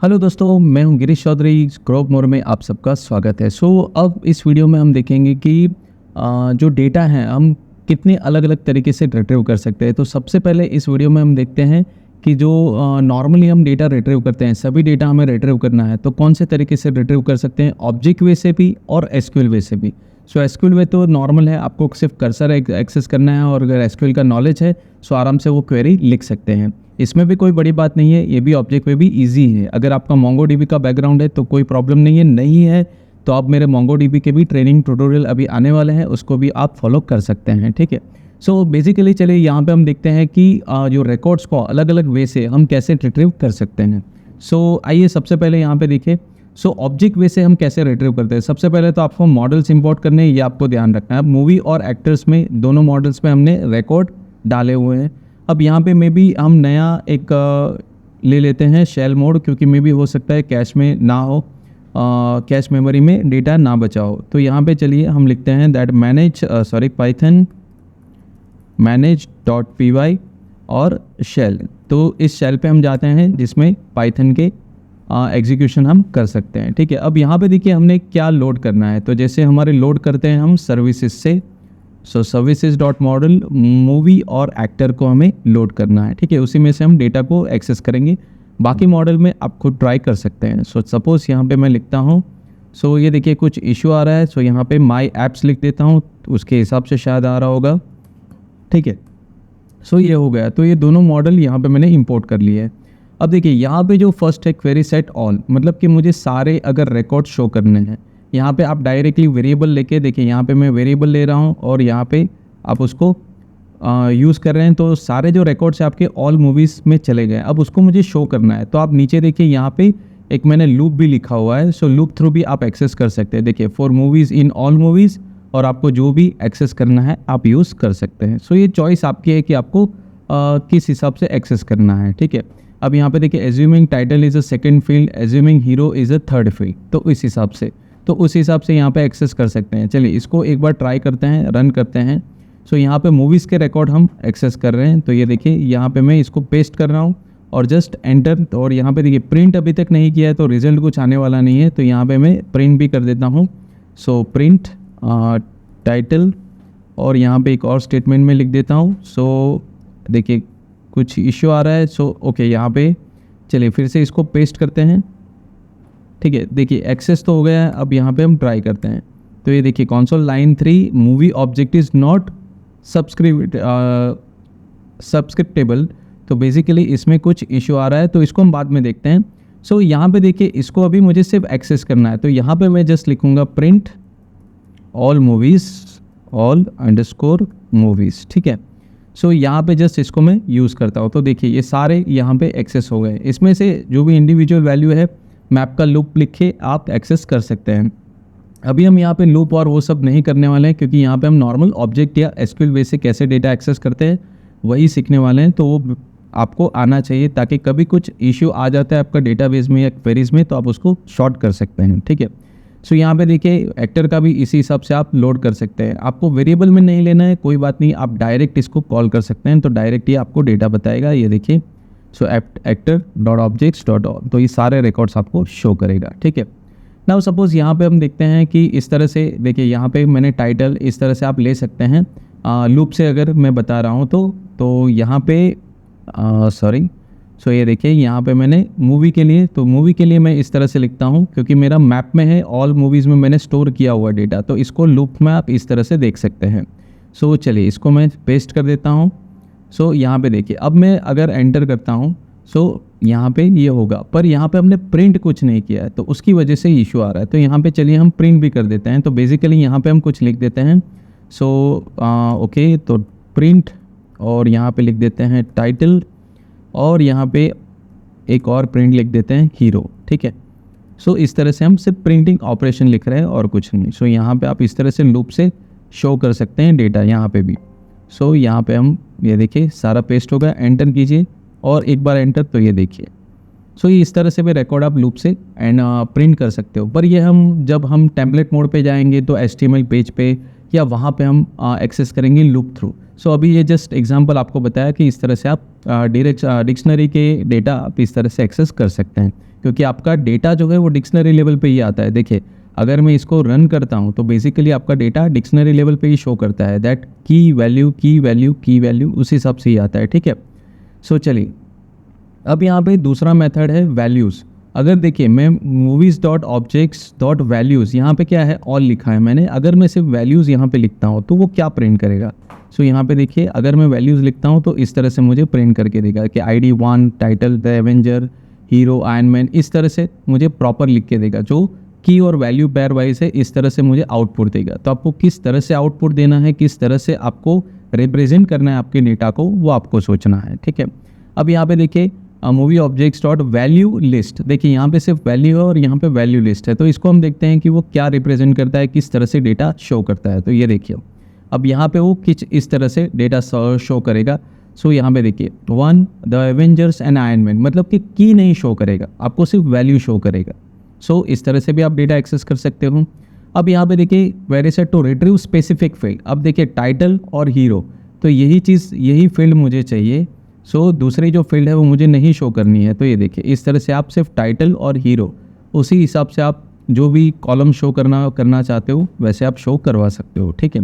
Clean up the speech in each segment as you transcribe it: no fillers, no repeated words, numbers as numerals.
Hello दोस्तों, मैं हूं गिरीश चौधरी। ग्रोव मोर में आप सबका स्वागत है। अब इस वीडियो में हम देखेंगे कि जो डेटा है हम कितने अलग अलग तरीके से रिट्रीव कर सकते हैं। तो सबसे पहले इस वीडियो में हम देखते हैं कि जो नॉर्मली हम डेटा रिट्रीव करते हैं, सभी डेटा हमें रिट्रीव करना है तो कौन से तरीके से रिट्रीव कर सकते हैं, ऑब्जेक्ट वे से भी और एसक्यूएल वे से भी। एसक्यूएल वे तो नॉर्मल है, आपको सिर्फ कर्सर एक्सेस करना है और अगर एसक्यूएल का नॉलेज है आराम से वो क्वेरी लिख सकते हैं। इसमें भी कोई बड़ी बात नहीं है, ये भी ऑब्जेक्ट वे भी ईजी है। अगर आपका मोंगोडीबी का बैकग्राउंड है तो कोई प्रॉब्लम नहीं है तो आप मेरे मोंगोडीबी के भी ट्रेनिंग ट्यूटोरियल अभी आने वाले हैं, उसको भी आप फॉलो कर सकते हैं। ठीक है, बेसिकली चलिए यहाँ पे हम देखते हैं कि जो रिकॉर्ड्स को अलग अलग वे से हम कैसे रिट्रीव कर सकते हैं। आइए सबसे पहले यहाँ पे देखिए। ऑब्जेक्ट वे से हम कैसे रिट्रीव करते हैं। सबसे पहले तो आपको मॉडल्स इंपोर्ट करने हैं, ये आपको ध्यान रखना है। मूवी और एक्टर्स में दोनों मॉडल्स में हमने रिकॉर्ड डाले हुए हैं। अब यहाँ पे मे बी हम नया एक ले लेते हैं शेल मोड, क्योंकि मे बी हो सकता है कैश में ना हो, कैश मेमोरी में डेटा ना बचा हो। तो यहाँ पे चलिए हम लिखते हैं दैट पाइथन manage.py और शेल। तो इस शेल पे हम जाते हैं जिसमें पाइथन के एग्जीक्यूशन हम कर सकते हैं। ठीक है, अब यहाँ पे देखिए हमने क्या लोड करना है। तो जैसे हमारे लोड करते हैं हम सर्विसेज से, सर्विसेज डॉट मॉडल मूवी और एक्टर को हमें लोड करना है। ठीक है, उसी में से हम डेटा को एक्सेस करेंगे। बाकी मॉडल में आप खुद ट्राई कर सकते हैं। सपोज़ यहाँ पे मैं लिखता हूँ, ये देखिए कुछ इशू आ रहा है। यहाँ पे माई एप्स लिख देता हूँ, उसके हिसाब से शायद आ रहा होगा। ठीक है, ये हो गया। तो ये दोनों मॉडल यहाँ पे मैंने इंपोर्ट कर लिए हैं। अब देखिए यहाँ पे जो फर्स्ट है क्वेरी सेट ऑल, मतलब कि मुझे सारे अगर रिकॉर्ड शो करने हैं। यहाँ पे आप डायरेक्टली वेरिएबल लेके देखिए, यहाँ पे मैं वेरिएबल ले रहा हूँ और यहाँ पे आप उसको यूज़ कर रहे हैं। तो सारे जो रिकॉर्ड्स हैं आपके ऑल मूवीज़ में चले गए। अब उसको मुझे शो करना है तो आप नीचे देखिए यहाँ पे एक मैंने लूप भी लिखा हुआ है। लूप थ्रू भी आप एक्सेस कर सकते हैं। देखिए for movies in all movies, और आपको जो भी एक्सेस करना है आप यूज़ कर सकते हैं। ये चॉइस आपकी है कि आपको किस हिसाब से एक्सेस करना है। ठीक है, अब यहाँ पे देखिए assuming title is a second field, assuming hero is a third field. तो इस हिसाब से उस हिसाब से यहाँ पे एक्सेस कर सकते हैं। चलिए इसको एक बार ट्राई करते हैं, रन करते हैं। यहाँ पे मूवीज़ के रिकॉर्ड हम एक्सेस कर रहे हैं। तो ये देखिए यहाँ पे मैं इसको पेस्ट कर रहा हूँ और जस्ट एंटर। और यहाँ पे देखिए प्रिंट अभी तक नहीं किया है तो रिजल्ट कुछ आने वाला नहीं है। तो यहाँ पे मैं प्रिंट भी कर देता हूँ। प्रिंट टाइटल, और यहाँ पे एक और स्टेटमेंट में लिख देता हूँ। देखिए कुछ इश्यू आ रहा है। ओके, यहाँ पे चलिए फिर से इसको पेस्ट करते हैं। ठीक है, देखिए एक्सेस तो हो गया है। अब यहाँ पे हम ट्राई करते हैं। तो ये देखिए console line 3 movie object is not subscriptable. तो बेसिकली इसमें कुछ इशू आ रहा है, तो इसको हम बाद में देखते हैं। यहाँ पे देखिए इसको अभी मुझे सिर्फ एक्सेस करना है। तो यहाँ पे मैं जस्ट लिखूँगा print all movies, all underscore movies. ठीक है, यहाँ पे जस्ट इसको मैं यूज़ करता हूँ। तो देखिए ये सारे यहाँ पे एक्सेस हो गए। इसमें से जो भी इंडिविजुअल वैल्यू है मैप का लूप लिख के आप एक्सेस कर सकते हैं। अभी हम यहाँ पे लूप और वो सब नहीं करने वाले हैं, क्योंकि यहाँ पे हम नॉर्मल ऑब्जेक्ट या एसक्यूएल वे से कैसे डेटा एक्सेस करते हैं वही सीखने वाले हैं। तो वो आपको आना चाहिए, ताकि कभी कुछ इश्यू आ जाता है आपका डेटाबेस में या क्वेरीज में तो आप उसको शॉर्ट कर सकते हैं। ठीक है, यहाँ पे देखिए एक्टर का भी इसी हिसाब से आप लोड कर सकते हैं। आपको वेरिएबल में नहीं लेना है, कोई बात नहीं, आप डायरेक्ट इसको कॉल कर सकते हैं। तो डायरेक्ट ये आपको डेटा बताएगा। ये देखिए actor dot objects dot all, तो ये सारे रिकॉर्ड्स आपको शो करेगा। ठीक है, नाउ सपोज यहाँ पे हम देखते हैं कि इस तरह से देखिए यहाँ पे मैंने टाइटल इस तरह से आप ले सकते हैं। लूप से अगर मैं बता रहा हूँ तो यहाँ पे ये देखिए यहाँ पे मैंने मूवी के लिए मैं इस तरह से लिखता हूँ, क्योंकि मेरा मैप में है, ऑल मूवीज़ में मैंने स्टोर किया हुआ डेटा। तो इसको लूप में आप इस तरह से देख सकते हैं। चलिए इसको मैं पेस्ट कर देता हूँ। यहाँ पे देखिए अब मैं अगर एंटर करता हूँ यहाँ पे ये होगा, पर यहाँ पे हमने प्रिंट कुछ नहीं किया है तो उसकी वजह से इशू आ रहा है। तो यहाँ पे चलिए हम प्रिंट भी कर देते हैं। तो बेसिकली यहाँ पे हम कुछ लिख देते हैं। ओके, तो प्रिंट, और यहाँ पे लिख देते हैं टाइटल, और यहाँ पे एक और प्रिंट लिख देते हैं हीरो। ठीक है, इस तरह से हम सिर्फ प्रिंटिंग ऑपरेशन लिख रहे हैं और कुछ नहीं। यहाँ पे आप इस तरह से लूप से शो कर सकते हैं डेटा यहाँ पे भी। यहाँ पे हम ये देखिए सारा पेस्ट हो गया। एंटर कीजिए और एक बार एंटर, तो ये देखिए ये इस तरह से भी रिकॉर्ड आप लूप से प्रिंट कर सकते हो। पर ये हम जब हम टेम्पलेट मोड पे जाएंगे तो HTML पेज पे या वहाँ पे हम एक्सेस करेंगे लूप थ्रू। अभी ये जस्ट एग्जांपल आपको बताया कि इस तरह से आप डायरेक्ट डिक्शनरी के डेटा आप इस तरह से एक्सेस कर सकते हैं। क्योंकि आपका डेटा जो है वो डिक्शनरी लेवल पे ही आता है। देखिए अगर मैं इसको रन करता हूँ तो बेसिकली आपका डेटा डिक्शनरी लेवल पे ही शो करता है, दैट की वैल्यू की वैल्यू की वैल्यू उस हिसाब से ही आता है, ठीक है। सो चलिए अब यहाँ पे दूसरा मेथड है वैल्यूज़। अगर देखिए मैं movies dot objects dot values, यहाँ पे क्या है ऑल लिखा है मैंने, अगर मैं सिर्फ वैल्यूज़ यहाँ पे लिखता हूँ तो वो क्या प्रिंट करेगा। सो यहाँ पे देखिए अगर मैं वैल्यूज़ लिखता हूँ तो इस तरह से मुझे प्रिंट करके देगा कि ID1 title the Avenger hero iron man, इस तरह से मुझे प्रॉपर लिख के देगा, जो की और वैल्यू पेयर वाइज है, इस तरह से मुझे आउटपुट देगा। तो आपको किस तरह से आउटपुट देना है, किस तरह से आपको रिप्रेजेंट करना है आपके डेटा को, वो आपको सोचना है, ठीक है। अब यहाँ पे देखिए movie objects dot value list, देखिए यहाँ पे सिर्फ वैल्यू है और यहाँ पे वैल्यू लिस्ट है, तो इसको हम देखते हैं कि वो क्या रिप्रेजेंट करता है, किस तरह से डेटा शो करता है। तो ये देखिए अब यहाँ पे वो किस इस तरह से डेटा शो करेगा। सो यहाँ पे देखिए 1 the Avengers end iron man, मतलब कि की नहीं शो करेगा, आपको सिर्फ वैल्यू शो करेगा। सो इस तरह से भी आप डेटा एक्सेस कर सकते हो। अब यहाँ पे देखिए query set to retrieve specific field, अब देखिए टाइटल और हीरो, तो यही चीज़ यही फील्ड मुझे चाहिए। सो दूसरी जो फील्ड है वो मुझे नहीं शो करनी है। तो ये देखिए इस तरह से आप सिर्फ टाइटल और हीरो, उसी हिसाब से आप जो भी कॉलम शो करना चाहते हो वैसे आप शो करवा सकते हो, ठीक है।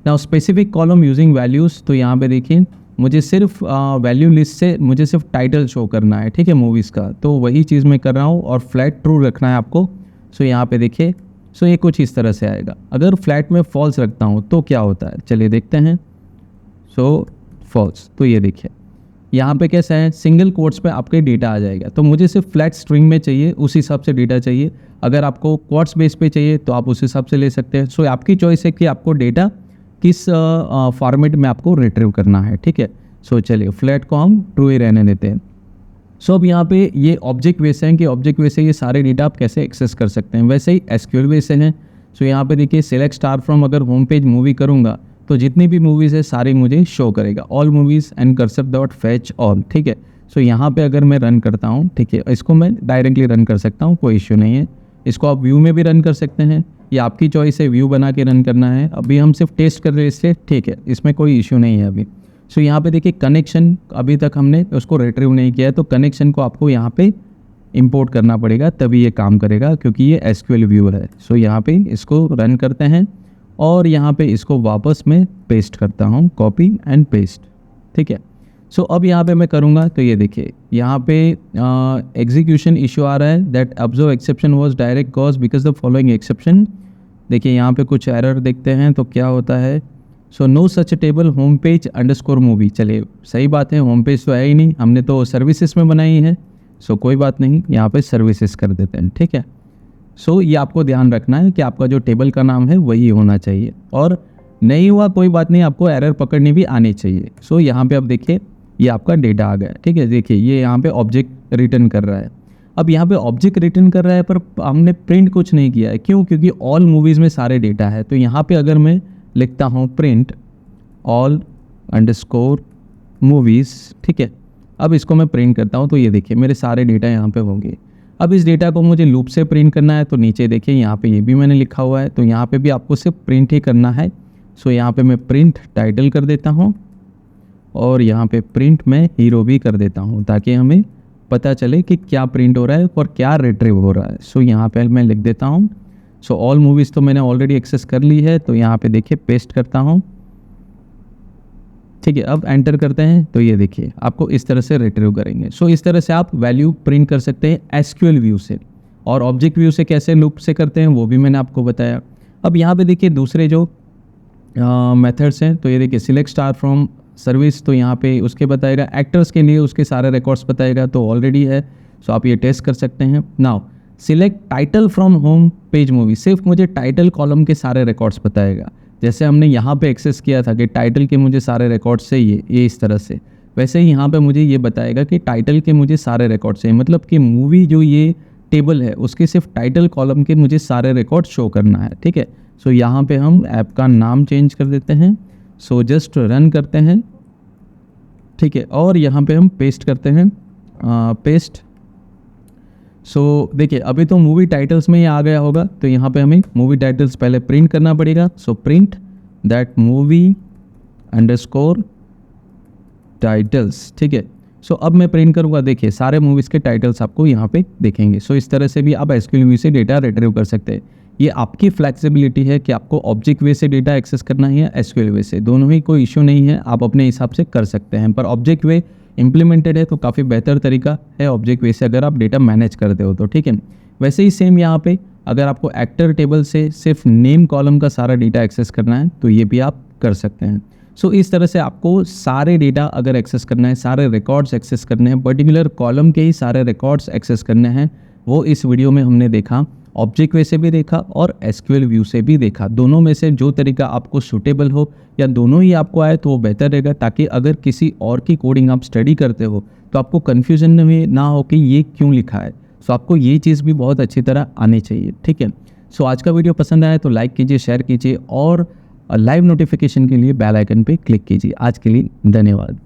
Now specific column using values, तो यहाँ पे देखिए मुझे सिर्फ वैल्यू लिस्ट से मुझे सिर्फ टाइटल शो करना है, ठीक है, मूवीज़ का, तो वही चीज़ मैं कर रहा हूँ और फ्लैट ट्रू रखना है आपको। सो यहाँ पे देखिए सो ये कुछ इस तरह से आएगा। अगर फ्लैट में फॉल्स रखता हूँ तो क्या होता है, चलिए देखते हैं। सो फॉल्स, तो ये देखिए यहाँ पे कैसा है, सिंगल कोट्स पे आपके डेटा आ जाएगा। तो मुझे सिर्फ फ्लैट स्ट्रिंग में चाहिए, उस हिसाब से डेटा चाहिए। अगर आपको क्वार्ट्स बेस पे चाहिए तो आप उस हिसाब से ले सकते हैं। सो आपकी चॉइस है कि आपको डेटा किस फॉर्मेट में आपको रिट्रीव करना है, ठीक है। सो चलिए फ्लैट को हम ट्रू ही रहने देते हैं। सो अब यहाँ पे ये ऑब्जेक्ट वे से हैं कि ऑब्जेक्ट वे से ये सारे डेटा आप कैसे एक्सेस कर सकते हैं, वैसे ही एसक्यूएल वे से हैं। सो यहाँ पे देखिए सिलेक्ट स्टार फ्रॉम, अगर होम पेज मूवी करूँगा तो जितनी भी मूवीज़ है सारी मुझे शो करेगा, all movies and cursor dot fetch all, ठीक है। सो यहाँ पे अगर मैं रन करता हूँ, ठीक है, इसको मैं डायरेक्टली रन कर सकता हूँ, कोई इश्यू नहीं है। इसको आप व्यू में भी रन कर सकते हैं, ये आपकी चॉइस है, व्यू बना के रन करना है। अभी हम सिर्फ टेस्ट कर रहे हैं इससे, ठीक है, इसमें कोई इश्यू नहीं है अभी। सो यहाँ पे देखिए कनेक्शन अभी तक हमने उसको रिट्रीव नहीं किया है, तो कनेक्शन को आपको यहाँ पे इंपोर्ट करना पड़ेगा, तभी ये काम करेगा, क्योंकि ये एसक्यूएल व्यू है। सो यहाँ पे इसको रन करते हैं और यहाँ पे इसको वापस मैं पेस्ट करता हूँ, कॉपी एंड पेस्ट, ठीक है। सो अब यहाँ पे मैं करूँगा तो ये देखिए यहाँ पे एग्जीक्यूशन इशू आ रहा है, that observe exception was direct cause because the following exception. देखिए यहाँ पे कुछ एरर देखते हैं तो क्या होता है। So no such table home page underscore movie, चलिए सही बात है, होम पेज तो है ही नहीं, हमने तो सर्विसेज में बनाई है। सो कोई बात नहीं, यहाँ पे सर्विसेज कर देते हैं, ठीक है। सो ये आपको ध्यान रखना है कि आपका जो टेबल का नाम है वही होना चाहिए, और नहीं हुआ कोई बात नहीं, आपको एरर पकड़नी भी आनी चाहिए। सो यहाँ पे अब देखिए ये आपका डेटा आ गया, ठीक है। देखिए ये यहाँ पे ऑब्जेक्ट रिटर्न कर रहा है। अब यहाँ पे ऑब्जेक्ट रिटर्न कर रहा है पर हमने प्रिंट कुछ नहीं किया है, क्यों, क्योंकि ऑल मूवीज़ में सारे डेटा है। तो यहाँ पे अगर मैं लिखता हूँ प्रिंट ऑल अंडरस्कोर मूवीज़, ठीक है, अब इसको मैं प्रिंट करता हूँ तो ये देखिए मेरे सारे डेटा यहाँ पे होंगे। अब इस डेटा को मुझे लूप से प्रिंट करना है, तो नीचे देखिए यहाँ पे ये भी मैंने लिखा हुआ है, तो यहाँ पे भी आपको सिर्फ प्रिंट ही करना है। सो यहाँ पे मैं प्रिंट टाइटल कर देता हूँ और यहाँ पे प्रिंट मैं हीरो भी कर देता हूँ, ताकि हमें पता चले कि क्या प्रिंट हो रहा है और क्या रिट्रीव हो रहा है। सो यहाँ पे मैं लिख देता हूँ। सो ऑल मूवीज़ तो मैंने ऑलरेडी एक्सेस कर ली है, तो यहाँ पे देखिए पेस्ट करता हूँ, ठीक है। अब एंटर करते हैं तो ये देखिए आपको इस तरह से रिट्रीव करेंगे। सो इस तरह से आप वैल्यू प्रिंट कर सकते हैं एसक्यूएल व्यू से, और ऑब्जेक्ट व्यू से कैसे लूप से करते हैं वो भी मैंने आपको बताया। अब यहाँ पे देखिए दूसरे जो मेथड्स हैं, तो ये देखिए सिलेक्ट स्टार फ्रॉम सर्विस, तो यहाँ पे उसके बताएगा, एक्टर्स के लिए उसके सारे रिकॉर्ड्स बताएगा, तो ऑलरेडी है। सो आप ये टेस्ट कर सकते हैं। Now select title from home page movie, सिर्फ मुझे टाइटल कॉलम के सारे रिकॉर्ड्स बताएगा, जैसे हमने यहाँ पे एक्सेस किया था कि टाइटल के मुझे सारे रिकॉर्ड्स चाहिए, ये इस तरह से, वैसे ही यहाँ पे मुझे ये बताएगा कि टाइटल के मुझे सारे रिकॉर्ड्स चाहिए, मतलब कि मूवी जो ये टेबल है उसके सिर्फ टाइटल कॉलम के मुझे सारे रिकॉर्ड शो करना है, ठीक है। सो यहाँ पे हम ऐप का नाम चेंज कर देते हैं। सो जस्ट रन करते हैं, ठीक है, और यहाँ पे हम पेस्ट करते हैं, पेस्ट। सो देखिए अभी तो मूवी टाइटल्स में ही आ गया होगा, तो यहाँ पे हमें मूवी टाइटल्स पहले प्रिंट करना पड़ेगा। So print that movie underscore titles, ठीक है। सो अब मैं प्रिंट करूँगा, देखिए सारे मूवीज़ के टाइटल्स आपको यहाँ पे दिखेंगे। सो इस तरह से भी आप एसक्यूएल व्यू से डेटा रिट्रीव कर सकते हैं। ये आपकी फ्लेक्सिबिलिटी है कि आपको ऑब्जेक्ट वे से डेटा एक्सेस करना है या एसक्यूएल वे से, दोनों ही कोई इश्यू नहीं है, आप अपने हिसाब से कर सकते हैं। पर ऑब्जेक्ट वे इम्प्लीमेंटेड है तो काफ़ी बेहतर तरीका है ऑब्जेक्ट वे से, अगर आप डेटा मैनेज करते हो तो, ठीक है। वैसे ही सेम यहाँ पे अगर आपको एक्टर टेबल से सिर्फ नेम कॉलम का सारा डेटा एक्सेस करना है तो ये भी आप कर सकते हैं। सो इस तरह से आपको सारे डेटा अगर एक्सेस करना है, सारे रिकॉर्ड्स एक्सेस करने हैं, पर्टिकुलर कॉलम के ही सारे रिकॉर्ड्स एक्सेस करने हैं, वो इस वीडियो में हमने देखा। ऑब्जेक्ट वे से भी देखा और एसक्यूएल व्यू से भी देखा। दोनों में से जो तरीका आपको सूटेबल हो या दोनों ही आपको आए तो वो बेहतर रहेगा, ताकि अगर किसी और की कोडिंग आप स्टडी करते हो तो आपको कन्फ्यूजन में ना हो कि ये क्यों लिखा है। सो आपको ये चीज़ भी बहुत अच्छी तरह आनी चाहिए, ठीक है। सो आज का वीडियो पसंद आया तो लाइक कीजिए, शेयर कीजिए और लाइव नोटिफिकेशन के लिए बेल आइकन पे क्लिक कीजिए। आज के लिए धन्यवाद।